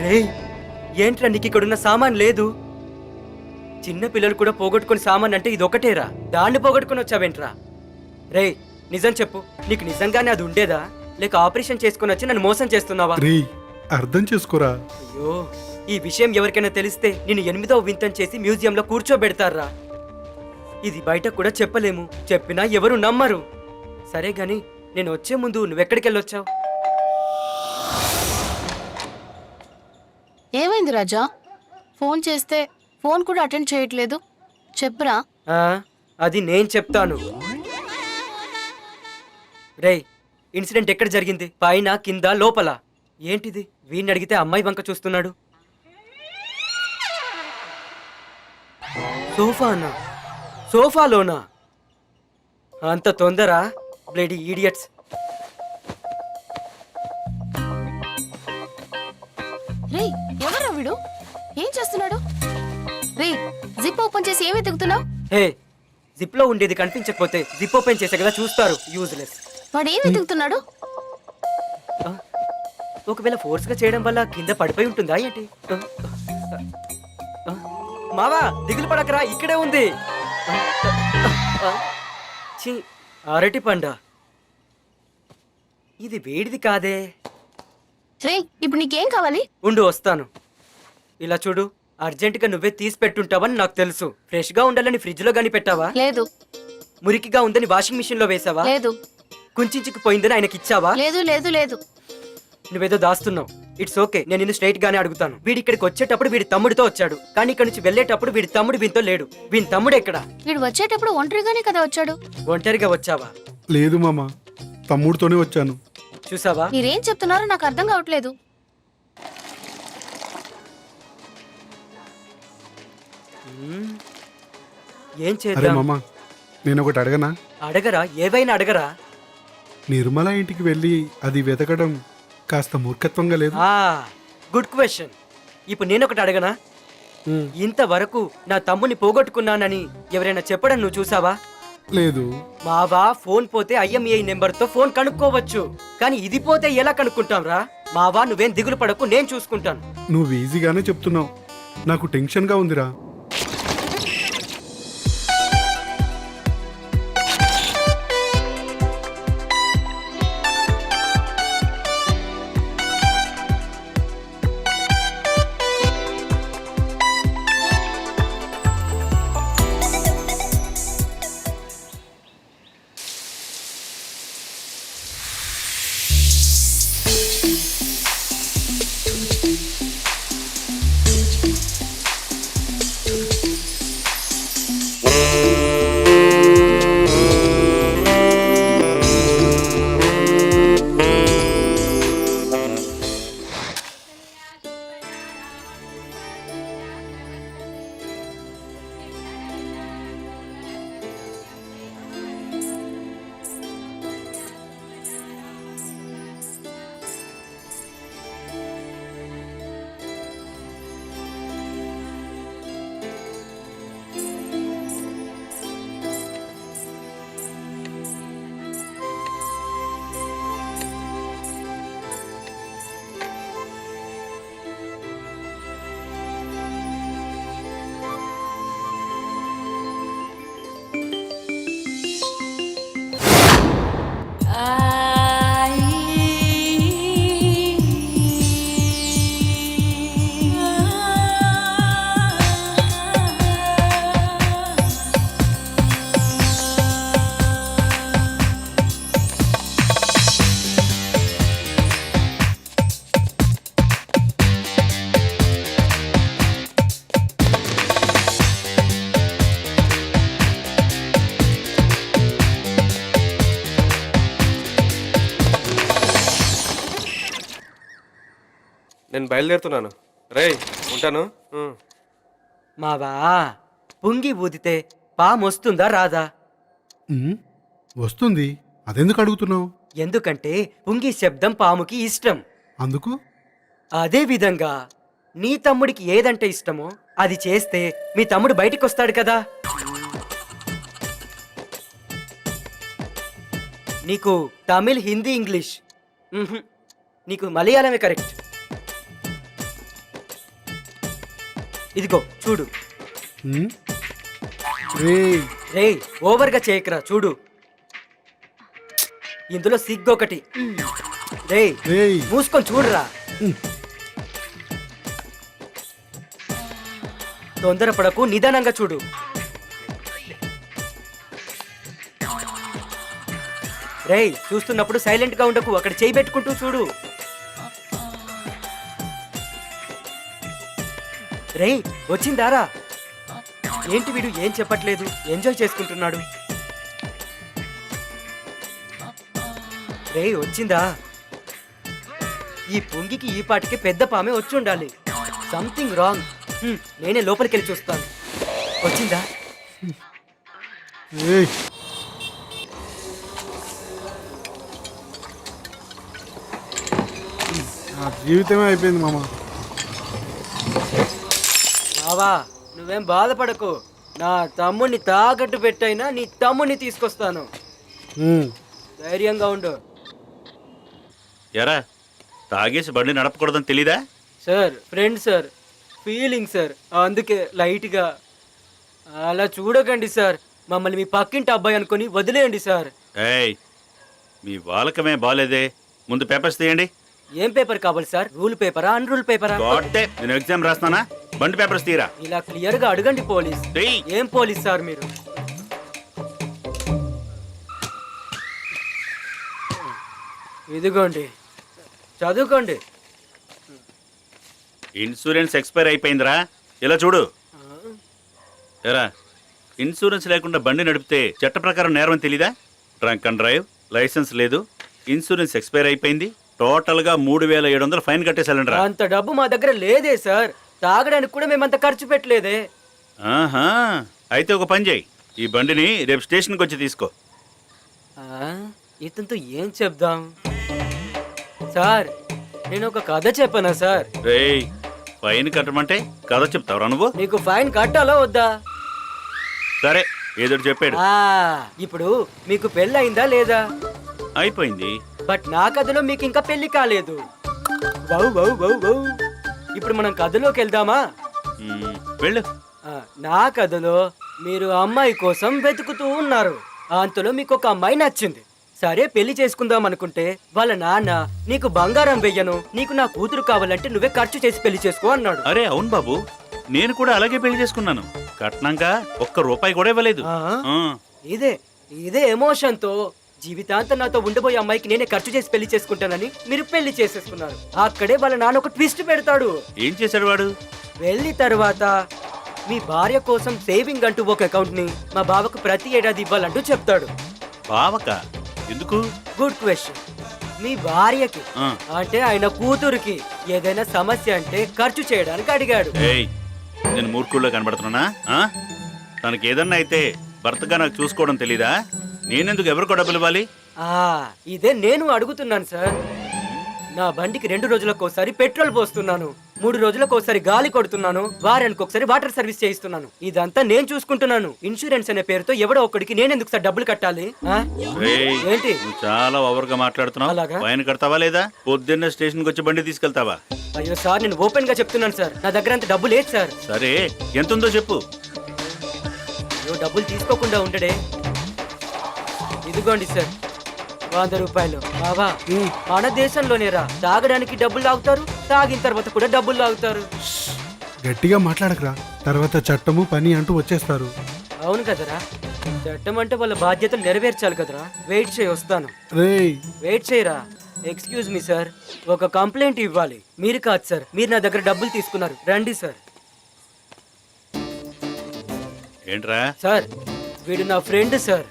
రే ఏంట్రా నీకు ఇక్కడున్న సామాన్ లేదు? చిన్న పిల్లలు కూడా పోగొట్టుకుని సామాన్ అంటే ఇది ఒకటేరా, దాన్ని పోగొట్టుకుని వచ్చావేంట్రా? రే నిజం చెప్పు, నీకు నిజంగానే అది ఉండేదా లేక ఆపరేషన్ చేసుకుని వచ్చి నన్ను మోసం చేస్తున్నావా? రే అర్థం చేసుకోరా. అయ్యో, ఈ విషయం ఎవరికైనా తెలిస్తే నిన్ను 8వ వింతం చేసి మ్యూజియంలో కూర్చోబెడతారా? ఇది బయట కూడా చెప్పలేము, చెప్పినా ఎవరు నమ్మరు. సరే గాని నేను వచ్చే ముందు నువ్వెక్కడికి వెళ్ళొచ్చావు? ఏమైంది రాజా? ఫోన్ చేస్తే ఫోన్ కూడా అటెండ్ చేయట్లేదు, చెప్పురా. అది నేను చెప్తాను. రేయ్, ఇన్సిడెంట్ ఎక్కడ జరిగింది? పైన, కింద, లోపల? ఏంటిది? వీడిని అడిగితే అమ్మాయి వంక చూస్తున్నాడు. సోఫానా? సోఫాలోనా? అంత తొందర? Bloody idiots. రేయ్, ఎవరా వీడు? ఏం చేస్తున్నాడు? రేయ్, జిప్ ఓపెన్ చేసి ఏమి వెతుకుతున్నావు? హే, జిప్ లో ఉండేది కనిపించకపోతే జిప్ ఓపెన్ చేసే కదా చూస్తారు, యూజ్లెస్. వాడు ఏం వెతుకుతున్నాడు? ఒకవేళ ఫోర్స్ గా చేయడం వల్ల కింద పడిపోయి ఉంటుందా ఏంటి? మావా దిగులు పడకరా, ఇక్కడే ఉంది. ఛీ, అరటి పండ. ఇది వేడిది కాదే. రేయ్, ఇప్పుడు నీకేం కావాలి? ఉండు వస్తాను. ఇలా చూడు, అర్జెంటుగా నువ్వే తీసి పెట్టుంటావని నాకు తెలుసు. ఫ్రెష్ గా ఉండాలని ఫ్రిడ్జ్ లో గాని పెట్టావా? లేదు. మురికిగా ఉందని వాషింగ్ మిషన్ లో వేసావా? లేదు. కుంచుకు పోయిందని ఆయనకి ఇచ్చావా? లేదు లేదు లేదు. నువ్వేదో దాస్తున్నావు. ఇట్స్ ఓకే, నేను నిన్ను స్ట్రైట్ గానే అడుగుతాను. వీడి ఇక్కడికి వచ్చేటప్పుడు వీడి తమ్ముడితో వచ్చాడు, కానీ ఇక్కడ నుంచి వెళ్ళేటప్పుడు వీడి తమ్ముడు వీనితో లేడు. వీని తమ్ముడు ఎక్కడా? వీడు వచ్చేటప్పుడు ఒంటరిగానే కదా వచ్చాడు. ఒంటరిగా వచ్చావా? లేదు మామ, తమ్ముడితోనే వచ్చాను. చూసావా? మీరేం చెప్తున్నారో నాకు అర్థం కావట్లేదు. ఏం అరే చేద్దాం? మామ, నేను ఒకటి అడగనా? అడగరా, ఏవైనా అడగరా. నిర్మల ఇంటికి వెళ్ళి అది వెతకడం కాస్త మూర్ఖత్వంగా లేదు? Good question. ఇప్పుడు నేను ఒకటి అడగనా? ఇంతవరకు నా తమ్ముని పోగొట్టుకున్నానని ఎవరైనా చెప్పడం నువ్వు చూసావా? లేదు. మావా, ఫోన్ పోతే IMEI నెంబర్ తో ఫోన్ కనుక్కోవచ్చు, కానీ ఇది పోతే ఎలా కనుక్కుంటాం రా? మావా, నువ్వేం దిగులు పడకు, నేను చూసుకుంటాను. నువ్వు ఈజీగానే చెప్తున్నావు, నాకు టెన్షన్గా ఉందిరా. నేను బయలుదేరుతున్నాను. రేయ్, ఉంటాను. మావా, పుంగి ఊదితే పాము వస్తుందా రాదా? వస్తుంది. అదెందుకు అడుగుతున్నావు? ఎందుకంటే పుంగి శబ్దం పాముకి ఇష్టం. అందుకు? అదే విధంగా నీ తమ్ముడికి ఏదంటే ఇష్టమో అది చేస్తే మీ తమ్ముడు బయటికి వస్తాడు కదా. నీకు తమిళ్, హిందీ, ఇంగ్లీష్, నీకు మలయాళమే కరెక్ట్. ఇదిగో చూడు. ఉమ్. రేయ్ రేయ్ ఓవర్గా చేయకరా చూడు. ఇందులో సిగ్గొకటి. రేయ్ రేయ్ మూసుకొని చూడరా. తొందరపడకు, నిదానంగా చూడు. రేయ్ చూస్తున్నప్పుడు సైలెంట్ గా ఉండకు, అక్కడ చేయి పెట్టుకుంటూ చూడు. రేయ్ వచ్చిందారా? ఏంటి వీడు ఏం చెప్పట్లేదు, ఎంజాయ్ చేసుకుంటున్నాడు. రేయ్ వచ్చిందా? ఈ పొంగికి ఈ పాటికి పెద్ద పామే వచ్చి ఉండాలి. Something wrong. నేనే లోపలికి వెళ్ళి చూస్తాను. వచ్చిందా? రేయ్ నా జీవితమే అయిపోయింది మామ. బావా నువ్వేం బాధపడకు, నా తమ్ముడిని తాకట్టు పెట్టైనా నీ తమ్ముడిని తీసుకొస్తాను. ఉమ్. ధైర్యంగా ఉండు. ఎరా తాగేసి బండి నడపకూడదని తెలీదా? Sir friend sir, feeling sir, అందుకే లైట్గా. అలా చూడకండి సార్, మమ్మల్ని మీ పక్కింటి అబ్బాయి అనుకొని వదిలేయండి సార్. ఏయ్ మీ వాలకమే బాలేదే, ముందు పేపర్స్ తీయండి. ఏం పేపర్ కావాలి సార్? రూల్ పేపరా, అన్ రూల్ పేపరా? గోడ్డే, నేను ఎగ్జామ్ రాస్తానా? బండి పేపర్స్ తీరా. ఇలా క్లియర్ గా అడగండి పోలీస్. తీయ్. ఏం పోలీస్ సార్ మీరు? ఇదిగోండి చదువుకోండి. ఇన్సూరెన్స్ ఎక్స్పైర్ అయిపోయిందిరా, ఇలా చూడు. ఎరా ఇన్సూరెన్స్ లేకుండా బండి నడిపితే చట్ట ప్రకారం నేరం తెలీదా? డ్రంక్ అండ్ డ్రైవ్, లైసెన్స్ లేదు, ఇన్సూరెన్స్ ఎక్స్పైర్ అయిపోయింది, టోటల్గా 3700 ఫైన్ కట్టేసాలండి. అంత డబ్బు మా దగ్గర లేదే సార్, తాగడానికి కూడా మేమంత ఖర్చు పెట్టలేదే. ఆహా, అయితే ఒక పని చేయి, ఈ బండిని రేపు స్టేషన్కి వచ్చి తీసుకో. ఇతనితో ఏం చెప్దాం సార్? నేను ఒక కథ చెప్పనా సార్? రేయ్ ఫైన్ కట్టమంటే కథ చెప్తావురా నువ్వు? నీకు ఫైన్ కట్టాలా వద్దా? సరే ఏదో చెప్పాడు. ఇప్పుడు మీకు పెళ్ళి అయిందా లేదా? అయిపోయింది. బట్ నా కథలో మీకు ఇంకా పెళ్లి కాలేదు. Wow wow wow wow. ఇప్పుడు మనం కథలోకి వెళ్దామా? వెళ్ళు. నా కథలో మీరు అమ్మాయి కోసం వెతుకుతూ ఉన్నారు. అంతలో మీకు ఒక అమ్మాయి నచ్చింది. సరే పెళ్లి చేసుకుందాం అనుకుంటే వాళ్ళ నాన్న నీకు బంగారం వెయ్యను, నీకు నా కూతురు కావాలంటే నువ్వే ఖర్చు చేసి పెళ్లి చేసుకో అన్నాడు. అరే అవును బాబు, నేను కూడా అలాగే పెళ్లి చేసుకున్నాను. కట్నంగా ఒక్క రూపాయి కూడా ఇవ్వలేదు. ఇదే ఇదే ఎమోషన్ తో జీవితాంతం నాతో ఉండబోయే అమ్మాయికి నేనే ఖర్చు చేసి పెళ్లి చేసుకుంటానని మీరు పెళ్లి చేసేసుకున్నారు. అక్కడే వాళ్ళ నాన్న ఒక ట్విస్ట్ పెడతాడు. ఏం చేశాడు వాడు? వెళ్ళి తర్వాత మీ భార్య కోసం సేవింగ్ అంటూ ఒక అకౌంట్ ని మా బావకు ప్రతి ఏడాది ఇవ్వాలంటూ చెప్తాడు. బావక ఎందుకు? Good question. మీ భార్యకి ఆ. అంటే ఆయన కూతురికి ఏదైనా సమస్య అంటే ఖర్చు చేయడానికి అడిగాడు. ఏయ్ నేను మూర్ఖుల్లో కనబడుతున్నా? తనకి ఏదన్నా అయితే భర్తగా నాకు చూసుకోవడం తెలీదా? నేనెందుకు ఎవరికో డబ్బులు ఇవ్వాలి? ఇదే నేను అడుగుతున్నాను సార్. నా బండికి 2 రోజులకోసారి పెట్రోల్ పోస్తున్నాను, 3 రోజులకోసారి గాలి కొడుతున్నాను, వారానికి ఒకసారి వాటర్ సర్వీస్ చేయిస్తున్నాను. ఇదంతా నేను చూసుకుంటున్నాను. ఇన్సూరెన్స్ అనే పేరుతో ఎవడో ఒక్కడికి నేనెందుకు సార్ డబ్బులు కట్టాలి? ఏంటి నువ్వు చాలా ఓవర్గా మాట్లాడుతున్నావు. అలాగా? ఫైన్ కడతావా లేదా? పొద్దున్నే స్టేషన్కి వచ్చి బండి తీసుకెళ్తావా? అయ్యో సార్, నేను ఓపెన్ గా చెప్తున్నాను సార్, నా దగ్గర అంత డబ్బు లేదు సార్. సరే ఎంత ఉందో చెప్పు. అయ్యో డబ్బులు తీసుకోకుండా ఉండడే. ఇదిగోండి సార్ 100 రూపాయలు. బావా మన దేశంలోనేరా తాగడానికి డబ్బులు లాగుతారు, తాగిన తర్వాత కూడా డబ్బులు లాగుతారు. గట్టిగా మాట్లాడకరా, తర్వాత చట్టము పని అంటూ వచ్చేస్తారు. అవును కదరా, చట్టం అంటే వాళ్ళ బాధ్యతలు నెరవేర్చాలి కదరా. వెయిట్ చేయి, వస్తాను. రేయ్ వెయిట్ చేయరా. ఎక్స్క్యూజ్ మీ సార్, ఒక కంప్లైంట్ ఇవ్వాలి. మీరు కాదు సార్, మీరు నా దగ్గర డబ్బులు తీసుకున్నారు. రండి సార్. ఏంట్రా? సార్ వీడు నా ఫ్రెండ్ సార్.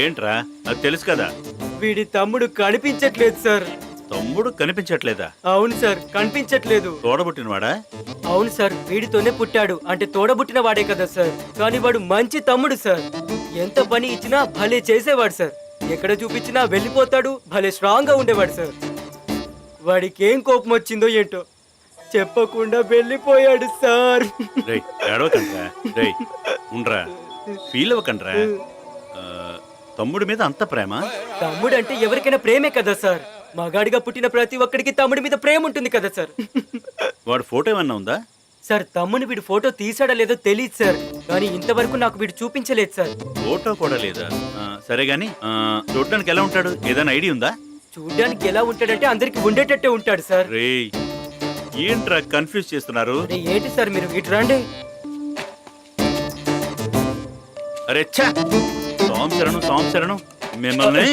ఏంట్రా? అది తెలుసు కదా. వీడి తమ్ముడు కనిపించట్లేదు సార్. తమ్ముడు కనిపించట్లేదా? అవును సార్, కనిపించట్లేదు. తోడబుట్టినవాడా? అవును సార్, వీడితోనే పుట్టాడు, అంటే తోడబుట్టిన వాడే కదా సార్. కానీ వాడు మంచి తమ్ముడు సార్. ఎంత పని ఇచ్చినా భలే చేసేవాడు సార్. ఎక్కడ చూపించినా వెళ్ళిపోతాడు, భలే స్ట్రాంగ్ గా ఉండేవాడు సార్. వాడికి ఏం కోపం వచ్చిందో ఏంటో చెప్పకుండా వెళ్ళిపోయాడు సార్. రేయ్ ఏడవకండ్రా. రేయ్ ఉండ్రా, ఫీల్ అవ్వకండ్రా. తమ్ముడి మీద అంత ప్రేమ? తమ్ముడు అంటే ఎవరికైనా ప్రేమే కదా సార్. మగాడిగా పుట్టిన ప్రతి ఒక్కడికి తమ్ముడి మీద ప్రేమ ఉంటుంది కదా సార్. వాడు ఫోటో ఏమన్నా ఉందా? సార్ తమ్ముని వీడు ఫోటో తీసాడా లేదో తెలియదు సార్, కానీ ఇంతవరకు నాకు వీడు చూపించలేదు సార్. ఫోటో కూడా లేదా? సరే గాని చూడడానికి ఎలా ఉంటాడు? ఏదైనా ఐడియా ఉందా? చూడ్డానికి ఎలా ఉంటాడంటే అందరికి ఉండేటట్టే ఉంటాడు సార్. రేయ్ ఏంట్రా కన్ఫ్యూజ్ చేస్తున్నారు? అరే ఏంటి సార్ మీరు ఇటు రండి. అరే ఛా! సంవత్సరం మిమ్మల్ని